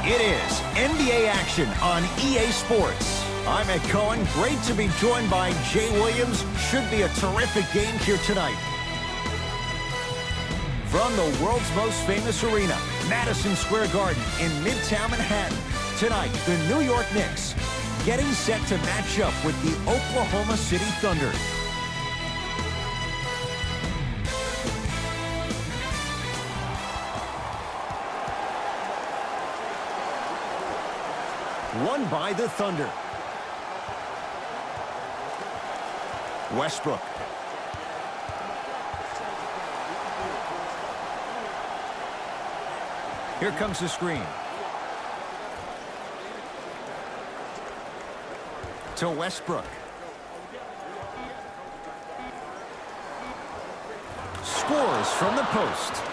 It is NBA action on EA Sports. I'm Ed Cohen. Great to be joined by Jay Williams. Should be a terrific game here tonight. From the world's most famous arena, Madison Square Garden in Midtown Manhattan. Tonight, the New York Knicks getting set to match up with the Oklahoma City Thunder. Won by the Thunder. Westbrook. Here comes the screen. To Westbrook. Scores from the post.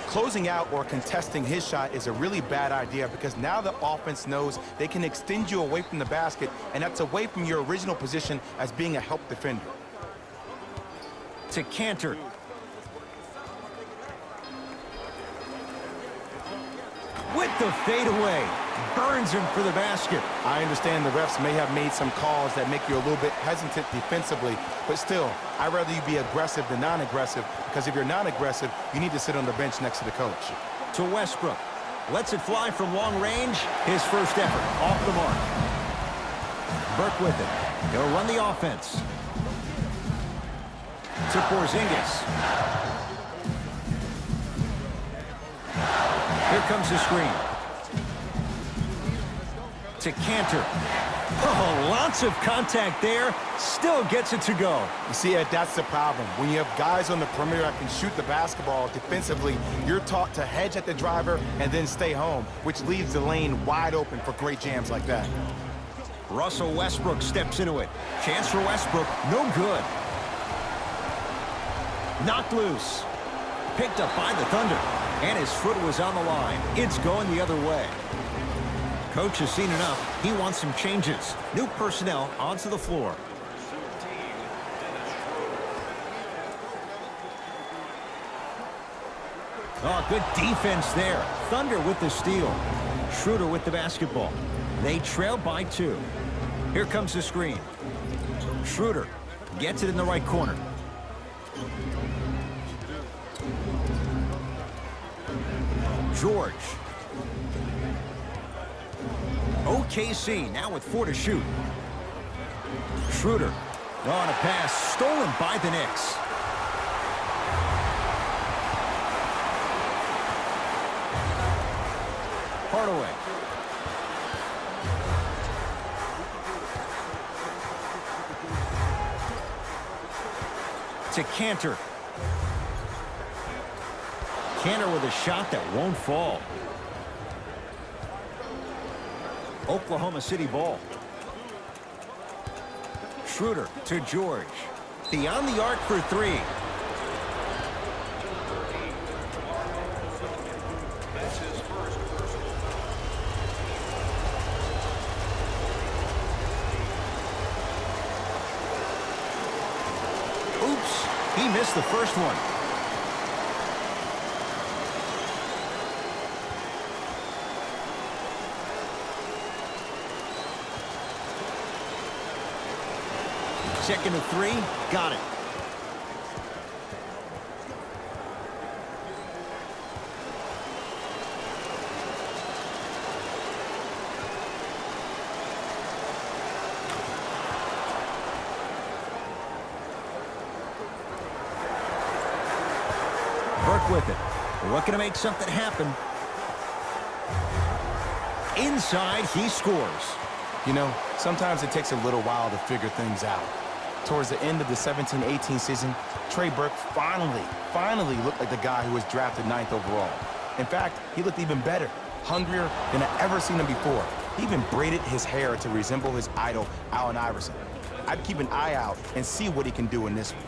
Closing out or contesting his shot is a really bad idea because now the offense knows they can extend you away from the basket, and that's away from your original position as being a help defender. To Cantor. With the fadeaway. Burns him for the basket. I understand the refs may have made some calls that make you a little bit hesitant defensively, but still, I'd rather you be aggressive than non-aggressive, because if you're non-aggressive, you need to sit on the bench next to the coach. To Westbrook. Lets it fly from long range. His first effort off the mark. Burke with it. He'll run the offense. To Porzingis. Here comes the screen. To Cantor. Oh, lots of contact there. Still gets it to go. You see, Ed, that's the problem. When you have guys on the perimeter that can shoot the basketball defensively, you're taught to hedge at the driver and then stay home, which leaves the lane wide open for great jams like that. Russell Westbrook steps into it. Chance for Westbrook. No good. Knocked loose. Picked up by the Thunder. And his foot was on the line. It's going the other way. Coach has seen enough. He wants some changes. New personnel onto the floor. Oh, good defense there. Thunder with the steal. Schroeder with the basketball. They trail by 2. Here comes the screen. Schroeder gets it in the right corner. George. OKC now with 4 to shoot. Schroeder on a pass stolen by the Knicks. Hardaway. To Cantor. Cantor with a shot that won't fall. Oklahoma City ball. Schroeder to George. Beyond the arc for 3. Oops, he missed the first one. Second to 3, got it. Burke with it. Looking to make something happen. Inside, he scores. You know, sometimes it takes a little while to figure things out. Towards the end of the 17-18 season, Trey Burke finally looked like the guy who was drafted 9th overall. In fact, he looked even better, hungrier than I've ever seen him before. He even braided his hair to resemble his idol, Allen Iverson. I'd keep an eye out and see what he can do in this one.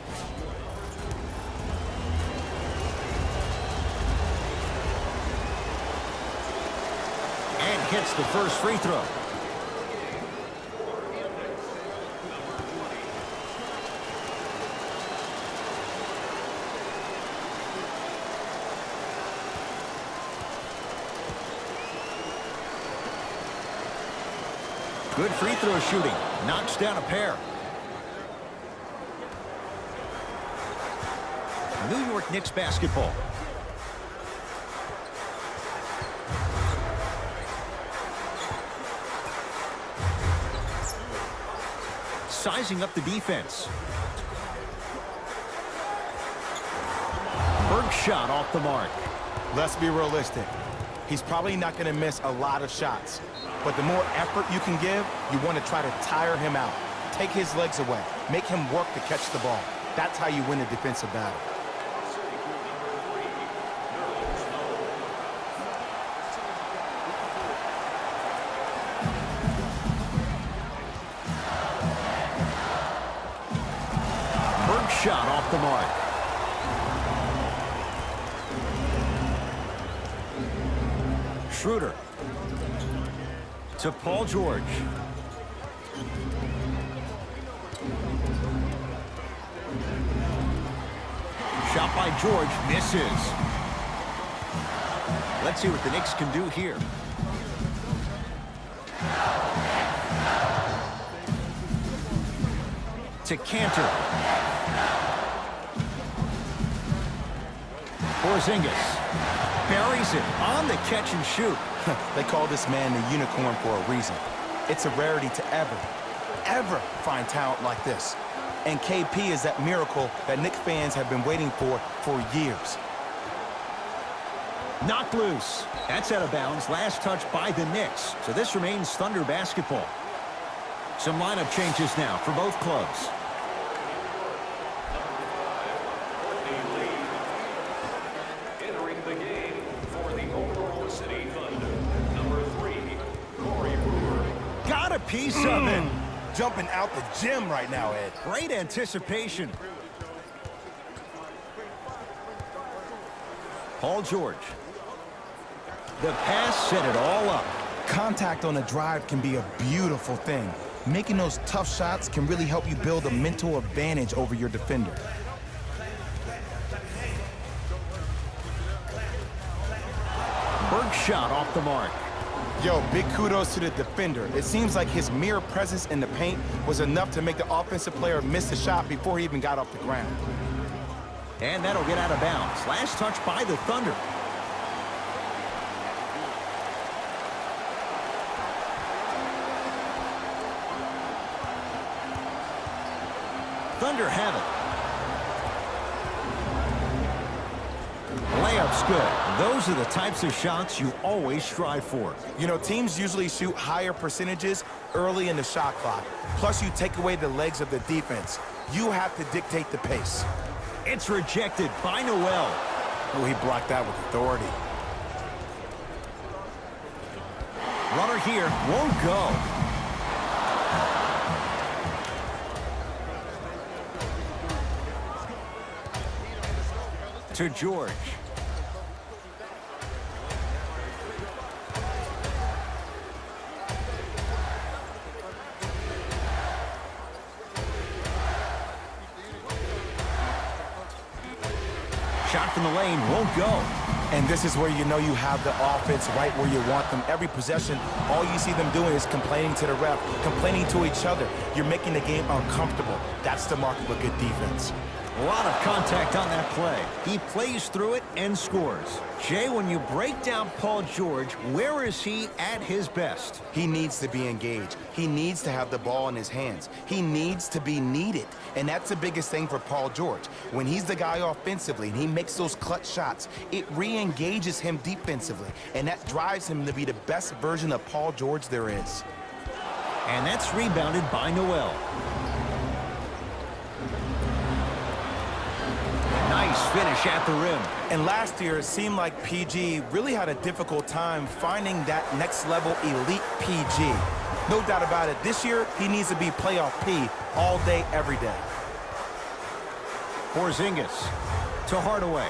And hits the first free throw. Good free throw shooting. Knocks down a pair. New York Knicks basketball. Sizing up the defense. Berg shot off the mark. Let's be realistic. He's probably not going to miss a lot of shots. But the more effort you can give, you want to try to tire him out. Take his legs away. Make him work to catch the ball. That's how you win a defensive battle. Berg shot off the mark. Schroeder to Paul George. Shot by George, misses. Let's see what the Knicks can do here. To Cantor. Porzingis buries it on the catch and shoot. They call this man the unicorn for a reason. It's a rarity to ever find talent like this. And KP is that miracle that Knicks fans have been waiting for years. Knocked loose. That's out of bounds. Last touch by the Knicks. So this remains Thunder basketball. Some lineup changes now for both clubs. Got a piece of it. Jumping out the gym right now, Ed. Great anticipation. Paul George. The pass set it all up. Contact on a drive can be a beautiful thing. Making those tough shots can really help you build a mental advantage over your defender. Berg shot off the mark. Yo, big kudos to the defender. It seems like his mere presence in the paint was enough to make the offensive player miss the shot before he even got off the ground. And that'll get out of bounds. Last touch by the Thunder. Thunder have it. Layup's good. Those are the types of shots you always strive for. You know, teams usually shoot higher percentages early in the shot clock. Plus, you take away the legs of the defense. You have to dictate the pace. It's rejected by Noel. Oh, he blocked that with authority. Runner here won't go. To George. Shot from the lane won't go. And this is where you know you have the offense right where you want them. Every possession, all you see them doing is complaining to the ref, complaining to each other. You're making the game uncomfortable. That's the mark of a good defense. A lot of contact on that play. He plays through it and scores. Jay, when you break down Paul George, where is he at his best? He needs to be engaged. He needs to have the ball in his hands. He needs to be needed. And that's the biggest thing for Paul George. When he's the guy offensively and he makes those clutch shots, it re-engages him defensively. And that drives him to be the best version of Paul George there is. And that's rebounded by Noel. Nice finish at the rim. And last year, it seemed like PG really had a difficult time finding that next-level elite PG. No doubt about it, this year, he needs to be playoff P all day, every day. Porzingis to Hardaway.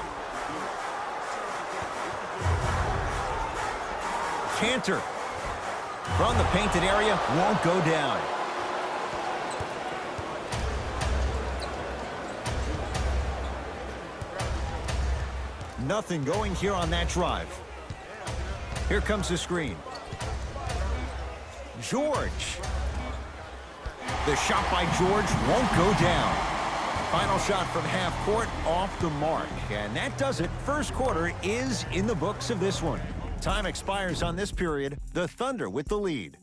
Cantor from the painted area won't go down. Nothing going here on that drive. Here comes the screen. George. The shot by George won't go down. Final shot from half court, off the mark. And that does it. First quarter is in the books of this one. Time expires on this period. The Thunder with the lead.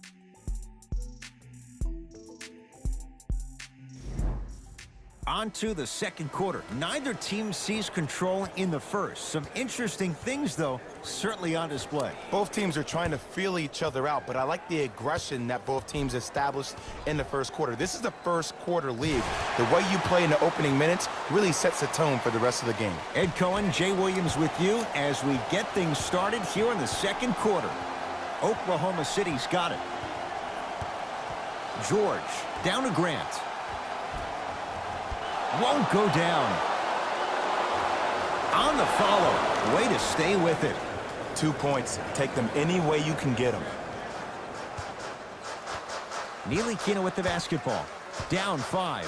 On to the second quarter. Neither team sees control in the first. Some interesting things, though, certainly on display. Both teams are trying to feel each other out, but I like the aggression that both teams established in the first quarter. This is the first quarter league. The way you play in the opening minutes really sets the tone for the rest of the game. Ed Cohen, Jay Williams with you as we get things started here in the second quarter. Oklahoma City's got it. George, down to Grant. Won't go down. On the follow. Way to stay with it. 2 points. Take them any way you can get them. Ntilikina with the basketball. Down 5.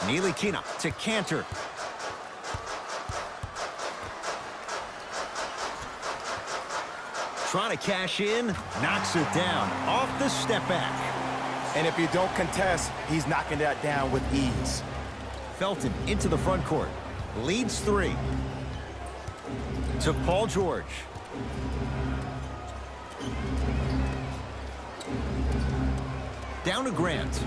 Ntilikina to Cantor. Trying to cash in. Knocks it down. Off the step back. And if you don't contest, he's knocking that down with ease. Felton into the front court. Leads 3. To Paul George. Down to Grant.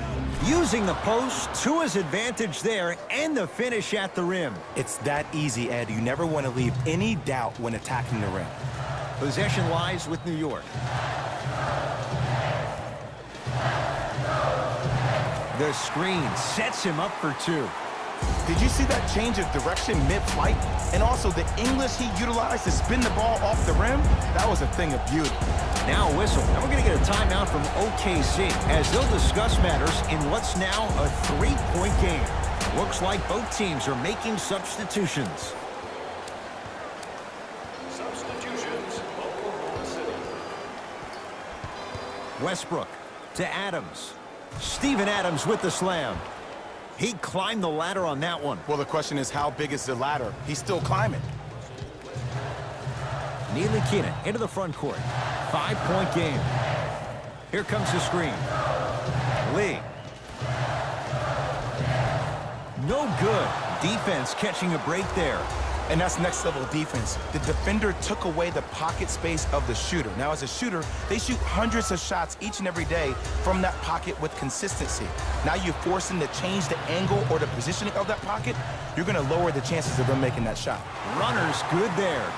Using the post to his advantage there, and the finish at the rim. It's that easy, Ed. You never want to leave any doubt when attacking the rim. Possession lies with New York. The screen sets him up for 2. Did you see that change of direction mid-flight? And also the English he utilized to spin the ball off the rim? That was a thing of beauty. Now a whistle. And we're going to get a timeout from OKC as they'll discuss matters in what's now a 3-point game. Looks like both teams are making substitutions. Substitutions, Oklahoma City. Westbrook to Adams. Steven Adams with the slam. He climbed the ladder on that one. Well, the question is, how big is the ladder? He's still climbing. Ntilikina into the front court. 5-point game. Here comes the screen. Lee. No good. Defense catching a break there. And that's next level defense. The defender took away the pocket space of the shooter. Now, as a shooter, they shoot hundreds of shots each and every day from that pocket with consistency. Now you force them to change the angle or the positioning of that pocket, you're going to lower the chances of them making that shot. Runner's good there.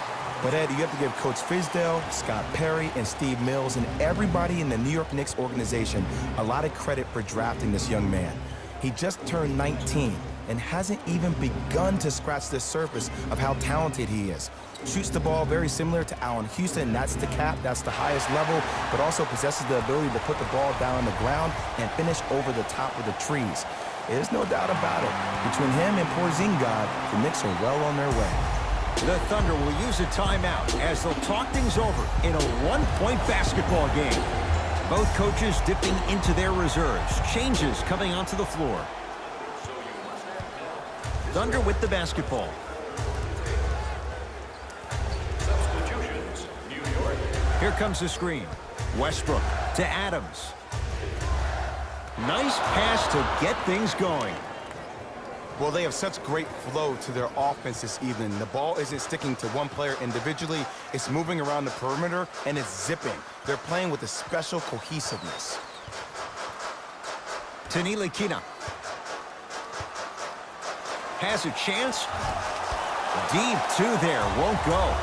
But, Ed, you have to give Coach Fizdale, Scott Perry, and Steve Mills, and everybody in the New York Knicks organization a lot of credit for drafting this young man. He just turned 19 and hasn't even begun to scratch the surface of how talented he is. Shoots the ball very similar to Allen Houston. That's the cap, that's the highest level, but also possesses the ability to put the ball down on the ground and finish over the top of the trees. There's no doubt about it. Between him and Porzingis, the Knicks are well on their way. The Thunder will use a timeout as they'll talk things over in a 1-point basketball game. Both coaches dipping into their reserves. Changes coming onto the floor. Thunder with the basketball. Substitutions, New York. Here comes the screen. Westbrook to Adams. Nice pass to get things going. Well, they have such great flow to their offense this evening. The ball isn't sticking to one player individually. It's moving around the perimeter, and it's zipping. They're playing with a special cohesiveness. To Ntilikina. Has a chance. Deep 2 there. Won't go.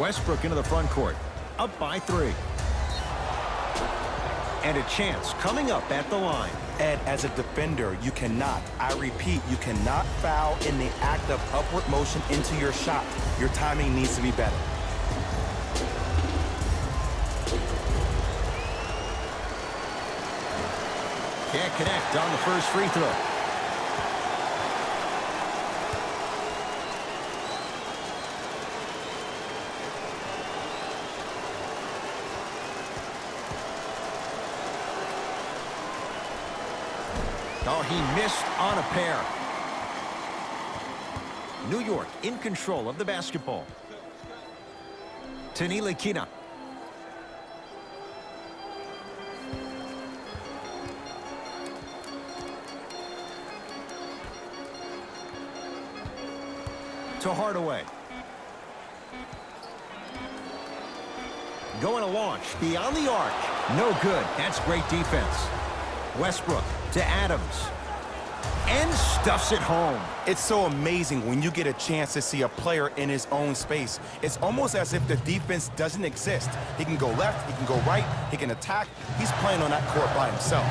Westbrook into the front court. Up by 3. And a chance coming up at the line. Ed, as a defender, you cannot, I repeat, you cannot foul in the act of upward motion into your shot. Your timing needs to be better. Can't connect on the first free throw. Oh, he missed on a pair. New York in control of the basketball. Tanilikina. To Hardaway. Going to launch beyond the arc. No good. That's great defense. Westbrook to Adams. And stuffs it home. It's so amazing when you get a chance to see a player in his own space. It's almost as if the defense doesn't exist. He can go left, he can go right, he can attack. He's playing on that court by himself.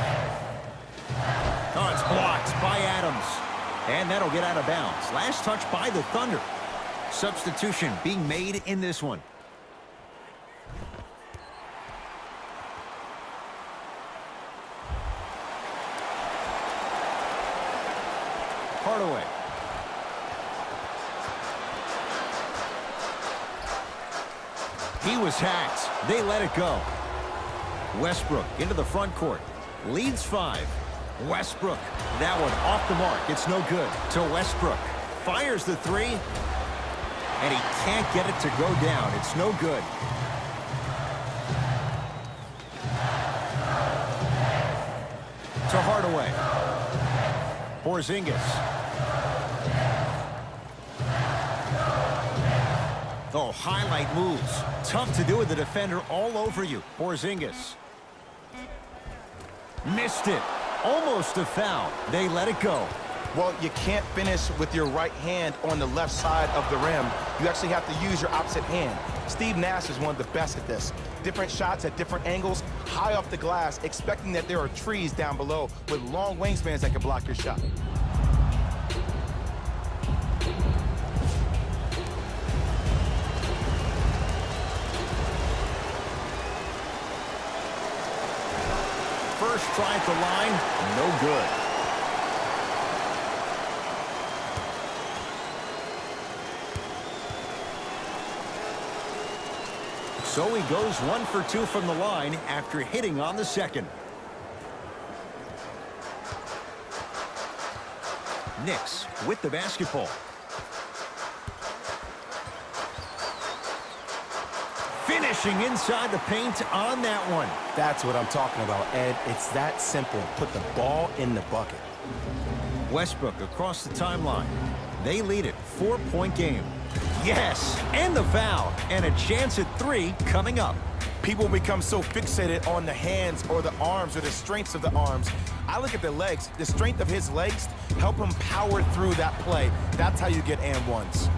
Oh, it's blocked by Adams. And that'll get out of bounds. Last touch by the Thunder. Substitution being made in this one. Hardaway. He was hacked. They let it go. Westbrook into the front court. Leads 5. Westbrook. That one off the mark. It's no good. To Westbrook. Fires the 3. And he can't get it to go down. It's no good. To Hardaway. Porzingis. Oh, highlight moves. Tough to do with the defender all over you. Porzingis. Missed it. Almost a foul. They let it go. Well, you can't finish with your right hand on the left side of the rim. You actually have to use your opposite hand. Steve Nash is one of the best at this. Different shots at different angles, high off the glass, expecting that there are trees down below with long wingspans that can block your shot. First try at the line, no good. So he goes 1 for 2 from the line after hitting on the second. Knicks with the basketball. Finishing inside the paint on that one. That's what I'm talking about, Ed. It's that simple. Put the ball in the bucket. Westbrook across the timeline. They lead it. 4-point game. Yes, and the foul. And a chance at 3 coming up. People become so fixated on the hands or the arms or the strengths of the arms. I look at the legs. The strength of his legs help him power through that play. That's how you get and ones.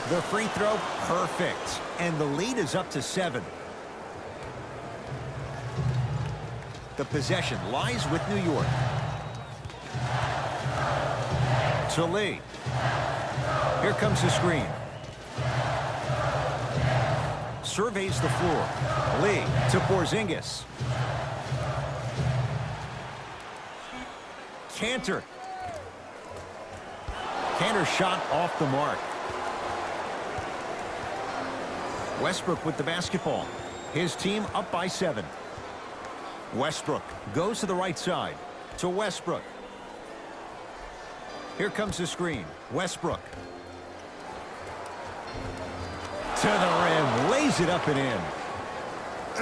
The free throw, perfect. And the lead is up to 7. The possession lies with New York. To Lee. Here comes the screen. Surveys the floor. Lee to Porzingis. Cantor. Cantor shot off the mark. Westbrook with the basketball. His team up by 7. Westbrook goes to the right side. To Westbrook. Here comes the screen. Westbrook. To the rim. Lays it up and in.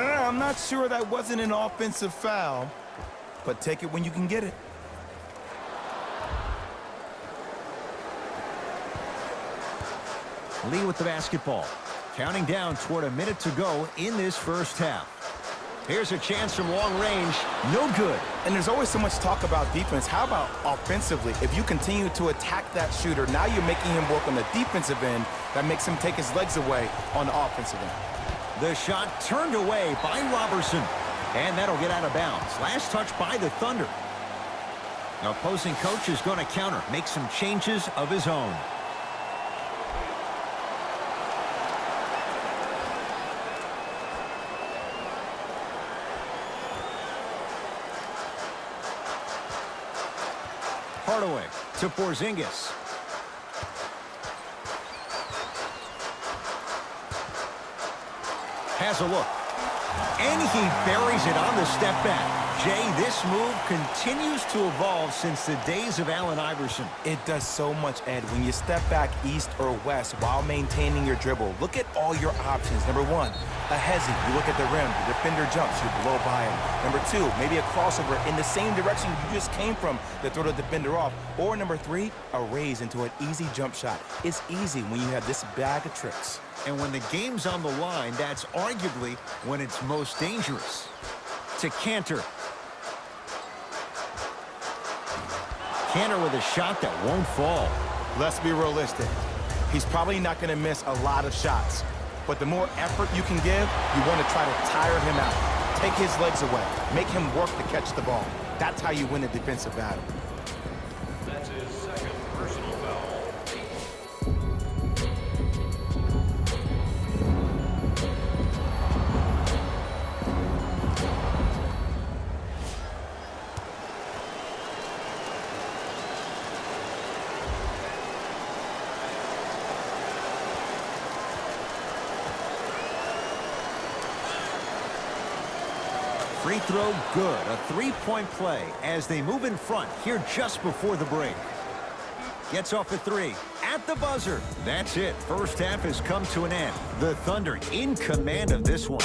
I'm not sure that wasn't an offensive foul, but take it when you can get it. Lee with the basketball. Counting down toward a minute to go in this first half. Here's a chance from long range. No good. And there's always so much talk about defense. How about offensively? If you continue to attack that shooter, now you're making him work on the defensive end. That makes him take his legs away on the offensive end. The shot turned away by Robertson. And that'll get out of bounds. Last touch by the Thunder. Now, opposing coach is going to counter. Make some changes of his own. Hardaway to Porzingis. Has a look. And he buries it on the step back. Jay, this move continues to evolve since the days of Allen Iverson. It does so much, Ed. When you step back east or west while maintaining your dribble, look at all your options. Number one, a hezi. You look at the rim. The defender jumps. You blow by him. Number two, maybe a crossover in the same direction you just came from to throw the defender off. Or number three, a raise into an easy jump shot. It's easy when you have this bag of tricks. And when the game's on the line, that's arguably when it's most dangerous. To Cantor. Cantor with a shot that won't fall. Let's be realistic. He's probably not going to miss a lot of shots. But the more effort you can give, you want to try to tire him out. Take his legs away. Make him work to catch the ball. That's how you win a defensive battle. That's his second personal foul. Free throw good. A three-point play as they move in front here just before the break. Gets off a three. At the buzzer. That's it. First half has come to an end. The Thunder in command of this one.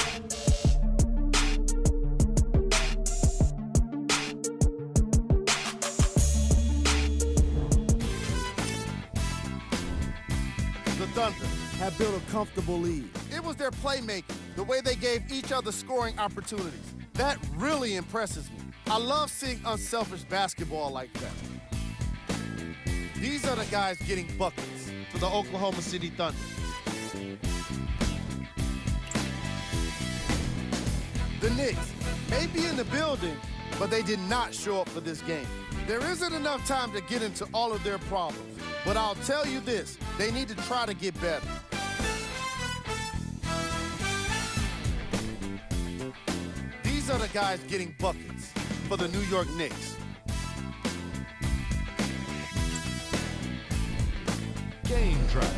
The Thunder have built a comfortable lead. It was their playmaking, the way they gave each other scoring opportunities. That really impresses me. I love seeing unselfish basketball like that. These are the guys getting buckets for the Oklahoma City Thunder. The Knicks may be in the building, but they did not show up for this game. There isn't enough time to get into all of their problems, but I'll tell you this, they need to try to get better. These are the guys getting buckets for the New York Knicks. Game track.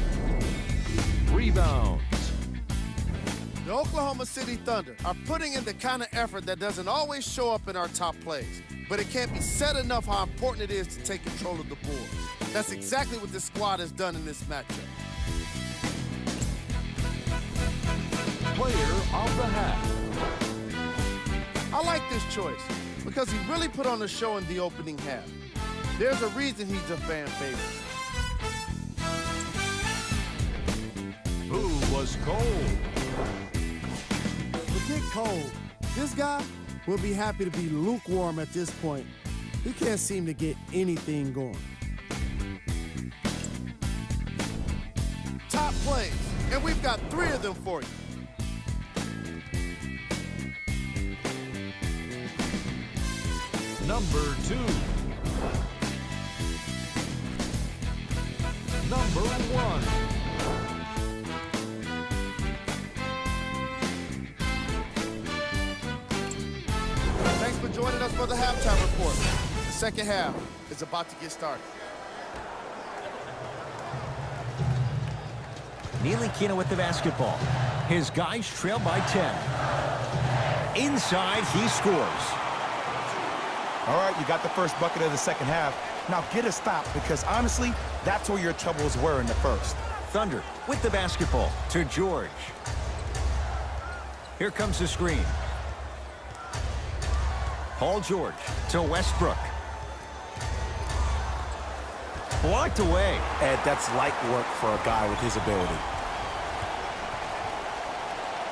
Rebounds. The Oklahoma City Thunder are putting in the kind of effort that doesn't always show up in our top plays, but it can't be said enough how important it is to take control of the board. That's exactly what this squad has done in this matchup. Player of the half. I like this choice because he really put on a show in the opening half. There's a reason he's a fan favorite. Who was cold? Forget cold. This guy will be happy to be lukewarm at this point. He can't seem to get anything going. Top plays, and we've got 3 of them for you. Number 2. Number 1. Thanks for joining us for the halftime report. The second half is about to get started. Ntilikina with the basketball. His guys trail by 10. Inside, he scores. All right, you got the first bucket of the second half. Now get a stop because, honestly, that's where your troubles were in the first. Thunder with the basketball to George. Here comes the screen. Paul George to Westbrook. Blocked away. Ed, that's light work for a guy with his ability.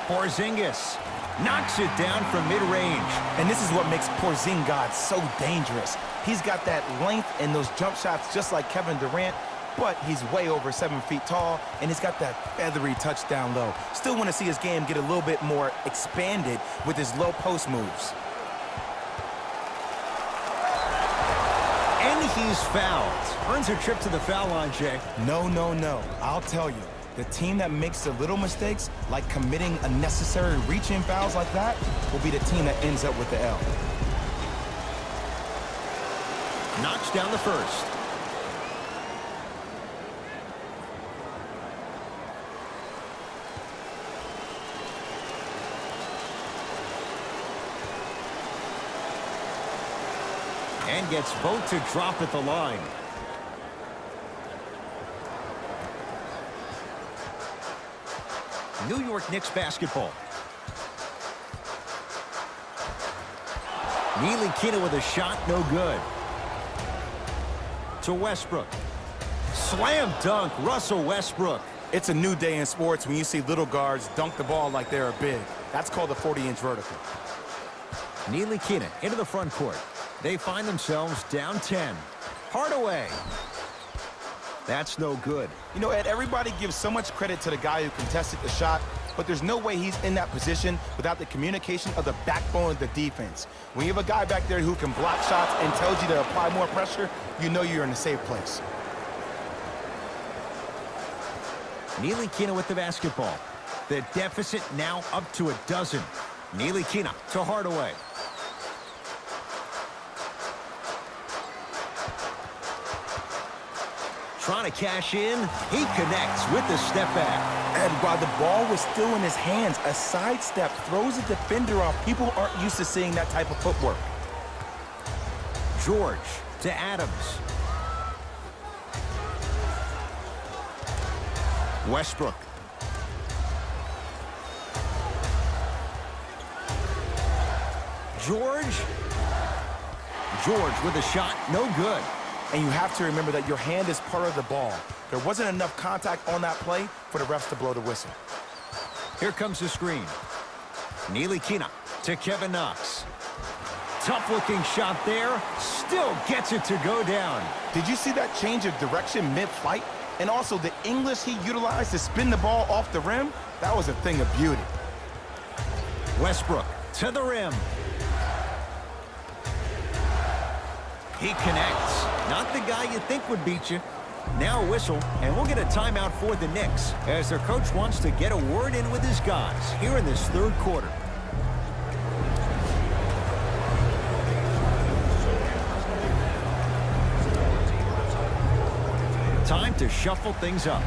Porzingis knocks it down from mid-range. And this is what makes Porzingis so dangerous. He's got that length and those jump shots just like Kevin Durant, but he's way over 7 feet tall, and he's got that feathery touch down low. Still want to see his game get a little bit more expanded with his low post moves. And he's fouled. Earns a trip to the foul line, Jay. No, no, no. I'll tell you. The team that makes the little mistakes, like committing unnecessary reach-in fouls like that, will be the team that ends up with the L. knocks down the first. And gets both to drop at the line. New York Knicks basketball. Ntilikina with a shot, no good. To Westbrook. Slam dunk, Russell Westbrook. It's a new day in sports when you see little guards dunk the ball like they're big. That's called a 40-inch vertical. Ntilikina into the front court. They find themselves down 10. Hardaway. That's no good. You know, Ed, everybody gives so much credit to the guy who contested the shot, but there's no way he's in that position without the communication of the backbone of the defense. When you have a guy back there who can block shots and tells you to apply more pressure, you know you're in a safe place. Ntilikina with the basketball. The deficit now up to a dozen. Ntilikina to Hardaway. Trying to cash in. He connects with the step back. And while the ball was still in his hands, a sidestep throws a defender off. People aren't used to seeing that type of footwork. George to Adams. Westbrook. George with a shot, no good. And you have to remember that your hand is part of the ball. There wasn't enough contact on that play for the refs to blow the whistle. Here comes the screen. Ntilikina to Kevin Knox. Tough-looking shot there. Still gets it to go down. Did you see that change of direction mid-flight? And also the English he utilized to spin the ball off the rim? That was a thing of beauty. Westbrook to the rim. He connects. Not the guy you think would beat you. Now a whistle, and we'll get a timeout for the Knicks as their coach wants to get a word in with his guys here in this third quarter. Time to shuffle things up.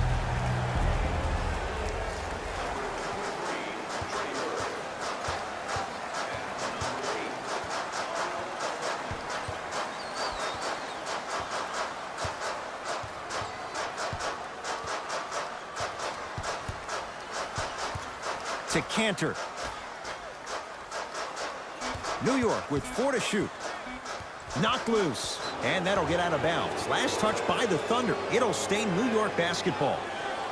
To Cantor. New York with 4 to shoot. Knocked loose. And that'll get out of bounds. Last touch by the Thunder. It'll stay New York basketball.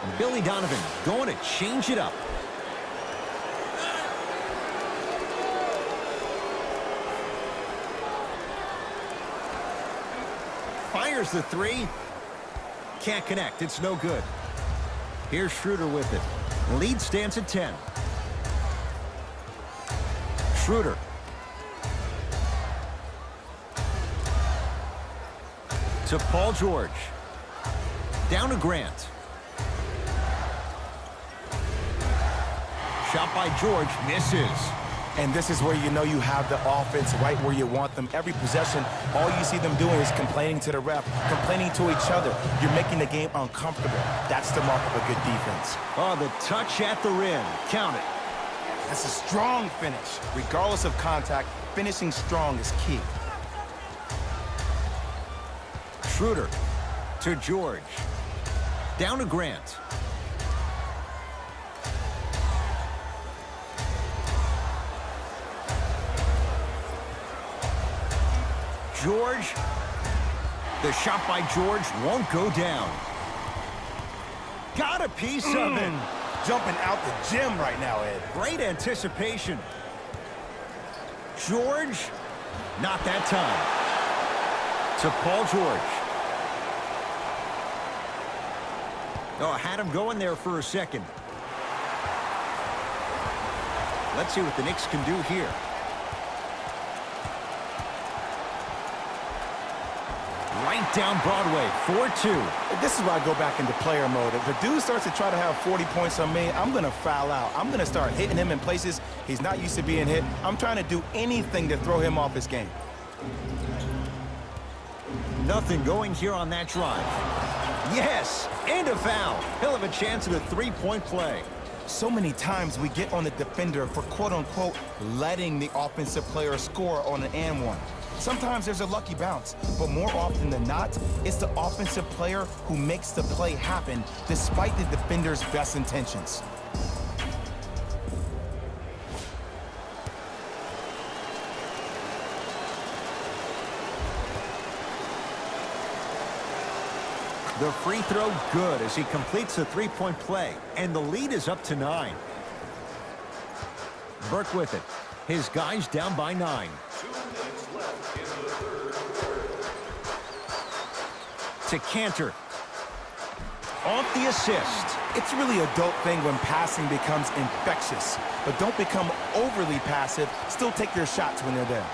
And Billy Donovan going to change it up. Fires the three. Can't connect. It's no good. Here's Schroeder with it. Lead stands at 10. Schroeder. To Paul George. Down to Grant. Shot by George. Misses. And this is where you know you have the offense right where you want them. Every possession, all you see them doing is complaining to the ref, complaining to each other. You're making the game uncomfortable. That's the mark of a good defense. Oh, the touch at the rim. Count it. That's a strong finish. Regardless of contact, finishing strong is key. Schroeder to George. Down to Grant. George. The shot by George won't go down. Got a piece of it. Jumping out the gym right now, Ed. Great anticipation. George. Not that time. To Paul George. Oh, had him going there for a second. Let's see what the Knicks can do here. Right down Broadway, 4-2. This is where I go back into player mode. If the dude starts to try to have 40 points on me, I'm going to foul out. I'm going to start hitting him in places he's not used to being hit. I'm trying to do anything to throw him off his game. Nothing going here on that drive. Yes, and a foul. He'll have a chance at a three-point play. So many times we get on the defender for quote-unquote letting the offensive player score on an and one. Sometimes there's a lucky bounce, but more often than not, it's the offensive player who makes the play happen despite the defender's best intentions. The free throw good as he completes the three-point play, and the lead is up to 9. Burke with it. His guys down by 9. 2 minutes left in the third quarter. To Cantor. Off the assist. It's really a dope thing when passing becomes infectious, but don't become overly passive. Still take your shots when they're there.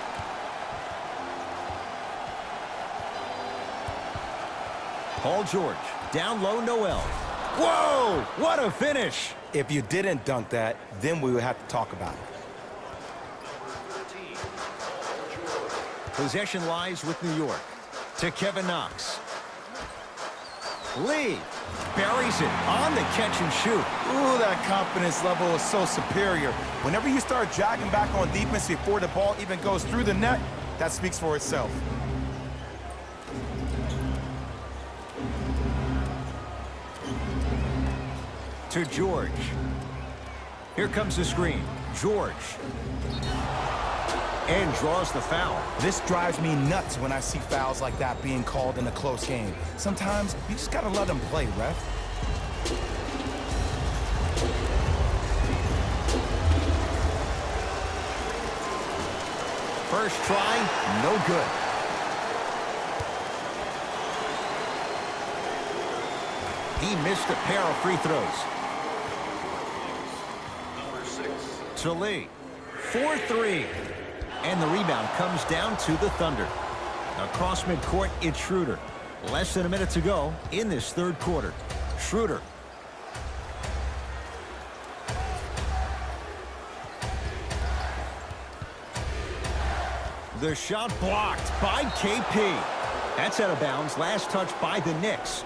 Paul George, down low, Noel. Whoa, what a finish. If you didn't dunk that, then we would have to talk about it. Possession lies with New York. To Kevin Knox. Lee buries it on the catch and shoot. Ooh, that confidence level is so superior. Whenever you start jogging back on defense before the ball even goes through the net, that speaks for itself. To George. Here comes the screen. George. And draws the foul. This drives me nuts when I see fouls like that being called in a close game. Sometimes you just gotta let them play, ref. First try, no good. He missed a pair of free throws. Number 6. To Lee. 4-3. And the rebound comes down to the Thunder. Across midcourt, it's Schroeder. Less than a minute to go in this third quarter. Schroeder. The shot blocked by KP. That's out of bounds. Last touch by the Knicks.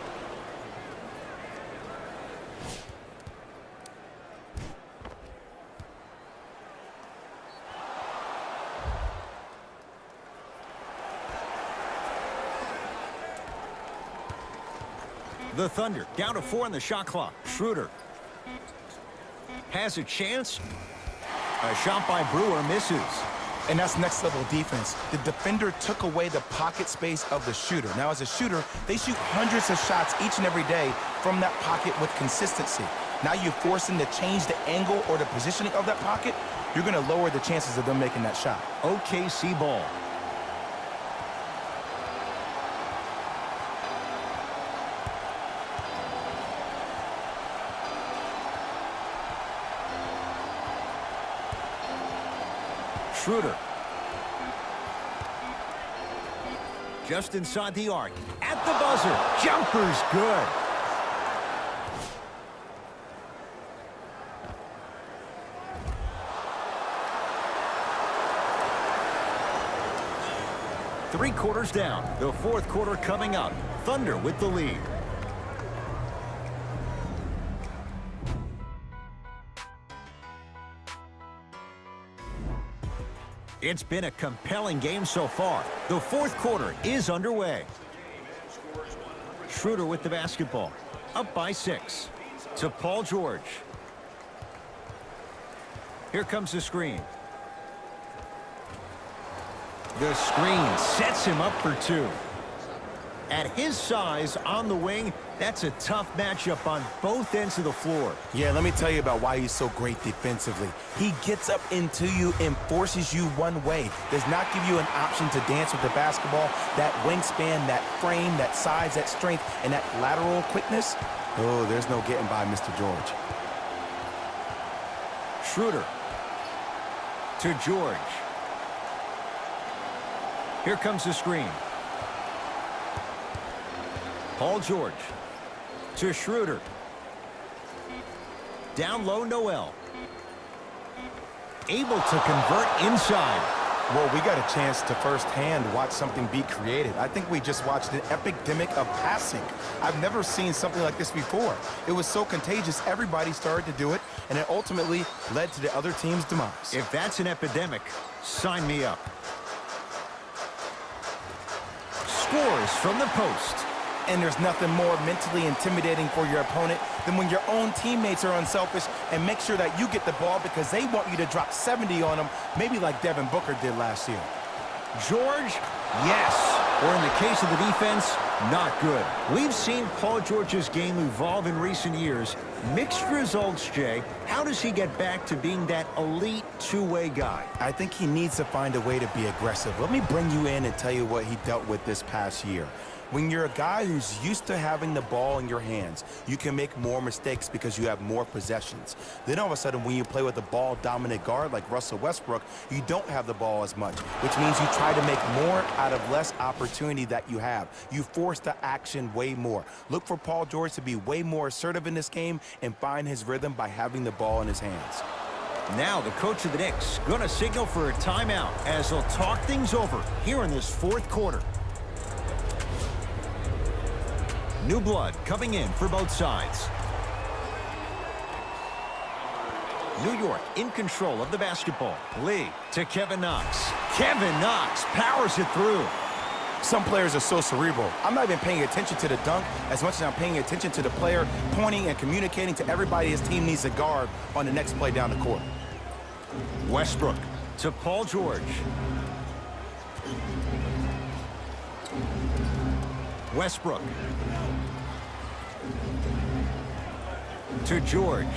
The Thunder down to 4 on the shot clock. Schroeder has a chance. A shot by Brewer misses. And that's next level defense. The defender took away the pocket space of the shooter. Now as a shooter, they shoot hundreds of shots each and every day from that pocket with consistency. Now you force them to change the angle or the positioning of that pocket, you're gonna lower the chances of them making that shot. OKC ball. Schroeder. Just inside the arc. At the buzzer. Jumper's good. Three quarters down. The fourth quarter coming up. Thunder with the lead. It's been a compelling game so far. The fourth quarter is underway. Schroeder with the basketball. Up by 6. To Paul George. Here comes the screen. The screen sets him up for 2. At his size on the wing, that's a tough matchup on both ends of the floor. Yeah, let me tell you about why he's so great defensively. He gets up into you and forces you one way. Does not give you an option to dance with the basketball. That wingspan, that frame, that size, that strength, and that lateral quickness. Oh, there's no getting by Mr. George. Schroeder. To George. Here comes the screen. Paul George to Schroeder. Down low, Noel. Able to convert inside. Well, we got a chance to firsthand watch something be created. I think we just watched an epidemic of passing. I've never seen something like this before. It was so contagious, everybody started to do it, and it ultimately led to the other team's demise. If that's an epidemic, sign me up. Scores from the post. And there's nothing more mentally intimidating for your opponent than when your own teammates are unselfish and make sure that you get the ball because they want you to drop 70 on them, maybe like Devin Booker did last year. George, yes. Or in the case of the defense, not good. We've seen Paul George's game evolve in recent years. Mixed results, Jay. How does he get back to being that elite two-way guy? I think he needs to find a way to be aggressive. Let me bring you in and tell you what he dealt with this past year. When you're a guy who's used to having the ball in your hands, you can make more mistakes because you have more possessions. Then all of a sudden, when you play with a ball-dominant guard like Russell Westbrook, you don't have the ball as much, which means you try to make more out of less opportunity that you have. You force the action way more. Look for Paul George to be way more assertive in this game and find his rhythm by having the ball in his hands. Now the coach of the Knicks going to signal for a timeout as they'll talk things over here in this fourth quarter. New blood coming in for both sides. New York in control of the basketball. Lee to Kevin Knox. Kevin Knox powers it through. Some players are so cerebral. I'm not even paying attention to the dunk as much as I'm paying attention to the player pointing and communicating to everybody his team needs a guard on the next play down the court. Westbrook to Paul George. Westbrook to George.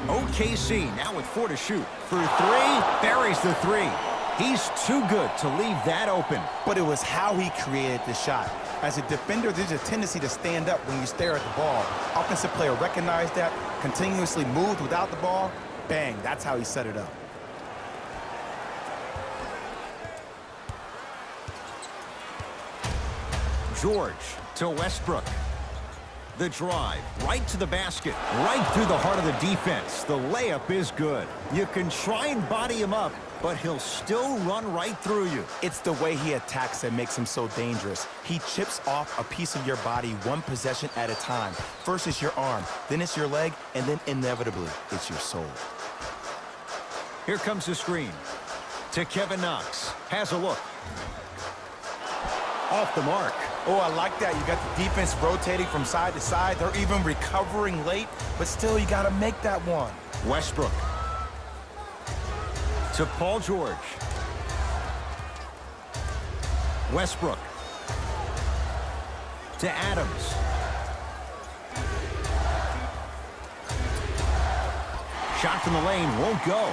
OKC now with 4 to shoot. For 3, buries the 3. He's too good to leave that open. But it was how he created the shot. As a defender, there's a tendency to stand up when you stare at the ball. Offensive player recognized that, continuously moved without the ball. Bang, that's how he set it up. George to Westbrook. The drive, right to the basket, right through the heart of the defense. The layup is good. You can try and body him up, but he'll still run right through you. It's the way he attacks that makes him so dangerous. He chips off a piece of your body one possession at a time. First it's your arm, then it's your leg, and then inevitably it's your soul. Here comes the screen. To Kevin Knox. Has a look. Off the mark. Oh, I like that. You got the defense rotating from side to side. They're even recovering late, but still you got to make that one. Westbrook to Paul George. Westbrook to Adams. Shot from the lane won't go.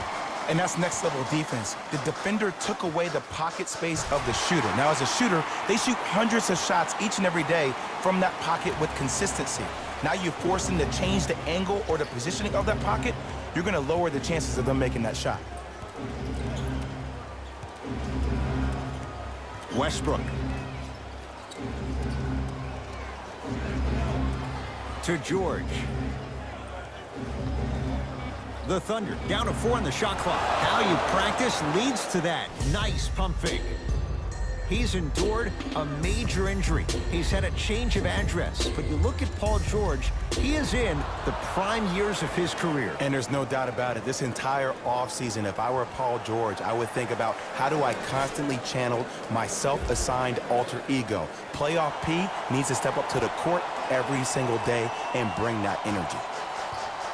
And that's next level defense. The defender took away the pocket space of the shooter. Now, as a shooter, they shoot hundreds of shots each and every day from that pocket with consistency. Now you force them to change the angle or the positioning of that pocket, you're going to lower the chances of them making that shot. Westbrook to George. The Thunder down to 4 on the shot clock. How you practice leads to that. Nice pump fake. He's endured a major injury. He's had a change of address. But you look at Paul George, he is in the prime years of his career. And there's no doubt about it. This entire offseason, if I were Paul George, I would think about how do I constantly channel my self-assigned alter ego. Playoff P needs to step up to the court every single day and bring that energy.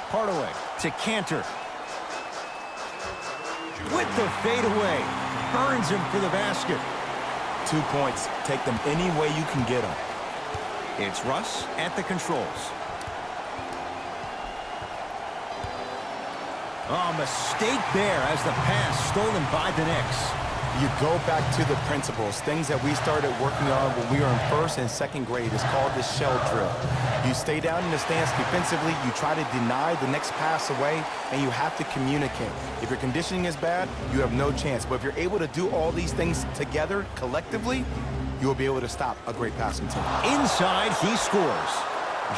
Hardaway to Cantor. With the fadeaway. Burns him for the basket. 2 points. Take them any way you can get them. It's Russ at the controls. Oh, mistake there as the pass stolen by the Knicks. You go back to the principles, things that we started working on when we were in first and second grade. It's called the shell drill. You stay down in the stance defensively, you try to deny the next pass away, and you have to communicate. If your conditioning is bad, you have no chance. But if you're able to do all these things together, collectively, you will be able to stop a great passing team. Inside, he scores.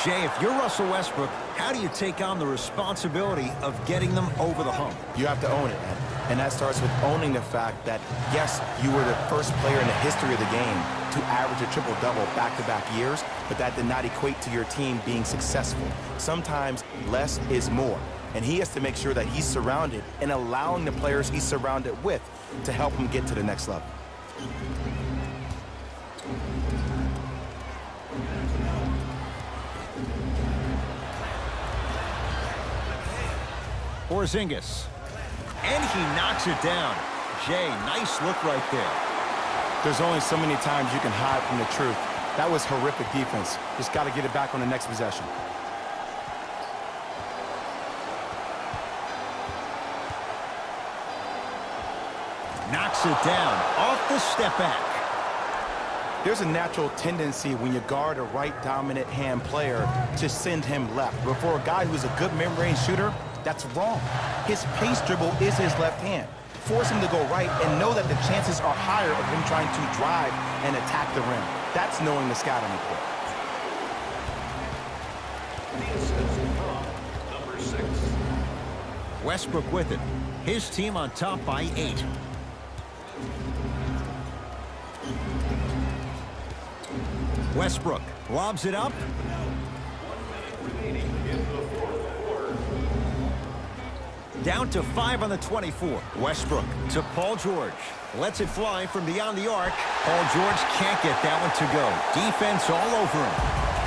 Jay, if you're Russell Westbrook, how do you take on the responsibility of getting them over the hump? You have to own it, man. And that starts with owning the fact that, yes, you were the first player in the history of the game to average a triple-double back-to-back years, but that did not equate to your team being successful. Sometimes less is more. And he has to make sure that he's surrounded and allowing the players he's surrounded with to help him get to the next level. Porzingis. And he knocks it down. Jay, nice look right there. There's only so many times you can hide from the truth. That was horrific defense. Just got to get it back on the next possession. Knocks it down off the step back. There's a natural tendency when you guard a right dominant hand player to send him left. But for a guy who's a good mid-range shooter, that's wrong. His pace dribble is his left hand. Force him to go right and know that the chances are higher of him trying to drive and attack the rim. That's knowing the scouting report. The assist from number 6. Westbrook with it. His team on top by 8. Westbrook lobs it up. 1 minute remaining in the fourth quarter. Down to 5 on the 24. Westbrook to Paul George. Lets it fly from beyond the arc. Paul George can't get that one to go. Defense all over him.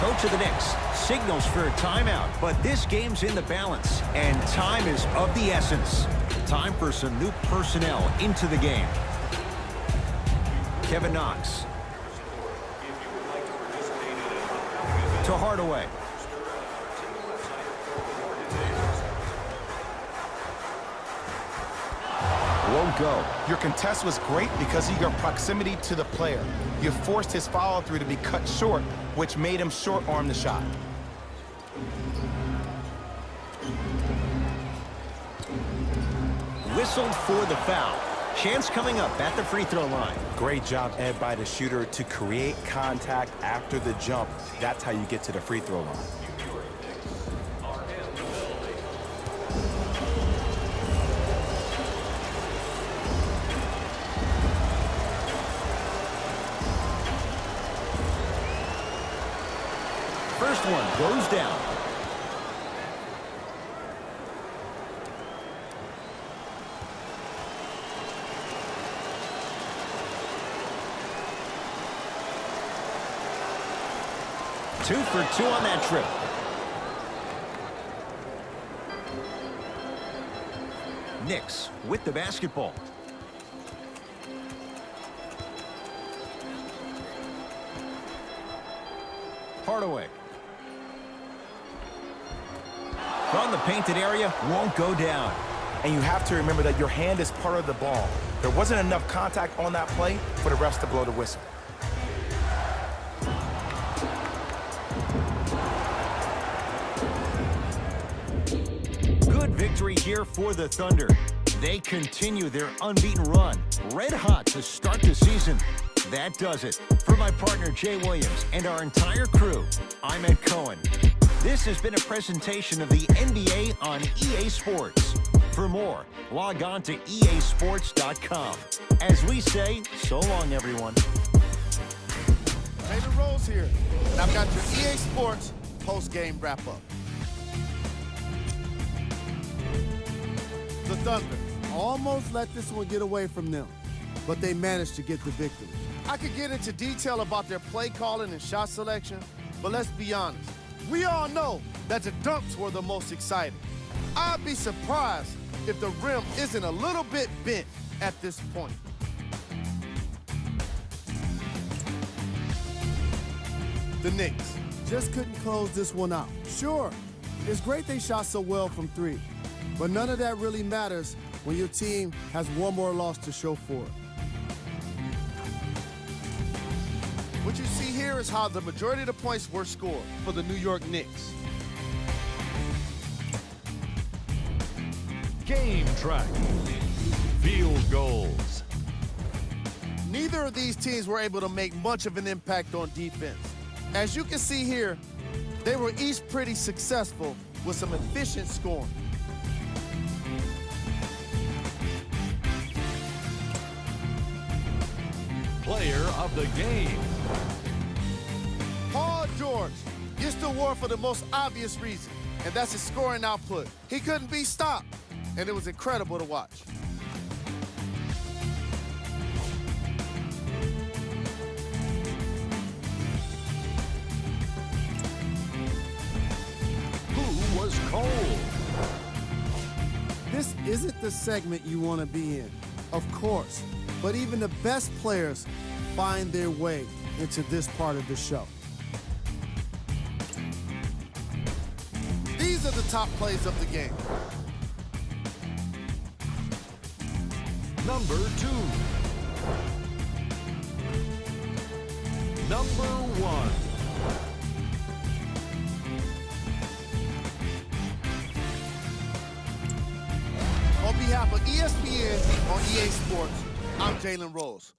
Coach of the Knicks signals for a timeout, but this game's in the balance, and time is of the essence. Time for some new personnel into the game. Kevin Knox. To Hardaway. Won't go. Your contest was great because of your proximity to the player. You forced his follow-through to be cut short, which made him short-arm the shot. Whistled for the foul. Chance coming up at the free throw line. Great job, Ed, by the shooter to create contact after the jump. That's how you get to the free throw line. First one goes down. Two for 2 on that trip. Knicks with the basketball. Hardaway. From the painted area, won't go down. And you have to remember that your hand is part of the ball. There wasn't enough contact on that play for the refs to blow the whistle. Good victory here for the Thunder. They continue their unbeaten run. Red hot to start the season. That does it. For my partner, Jay Williams, and our entire crew, I'm Ed Cohen. This has been a presentation of the NBA on EA Sports. For more, log on to easports.com. As we say, so long, everyone. Taylor Rose here, and I've got your EA Sports post-game wrap-up. The Thunder almost let this one get away from them, but they managed to get the victory. I could get into detail about their play calling and shot selection, but let's be honest. We all know that the dunks were the most exciting. I'd be surprised if the rim isn't a little bit bent at this point. The Knicks Just couldn't close this one out. Sure, it's great they shot so well from 3, but none of that really matters when your team has one more loss to show for it. What you see here is how the majority of the points were scored for the New York Knicks. Game track. Field goals. Neither of these teams were able to make much of an impact on defense. As you can see here, they were each pretty successful with some efficient scoring. player of the game. Paul George gets the award for the most obvious reason, and that's his scoring output. He couldn't be stopped, and it was incredible to watch. Who was cold? This isn't the segment you want to be in, of course, but even the best players find their way into this part of the show. These are the top plays of the game. Number 2. Number 1. On behalf of ESPN on EA Sports, I'm Jalen Rose.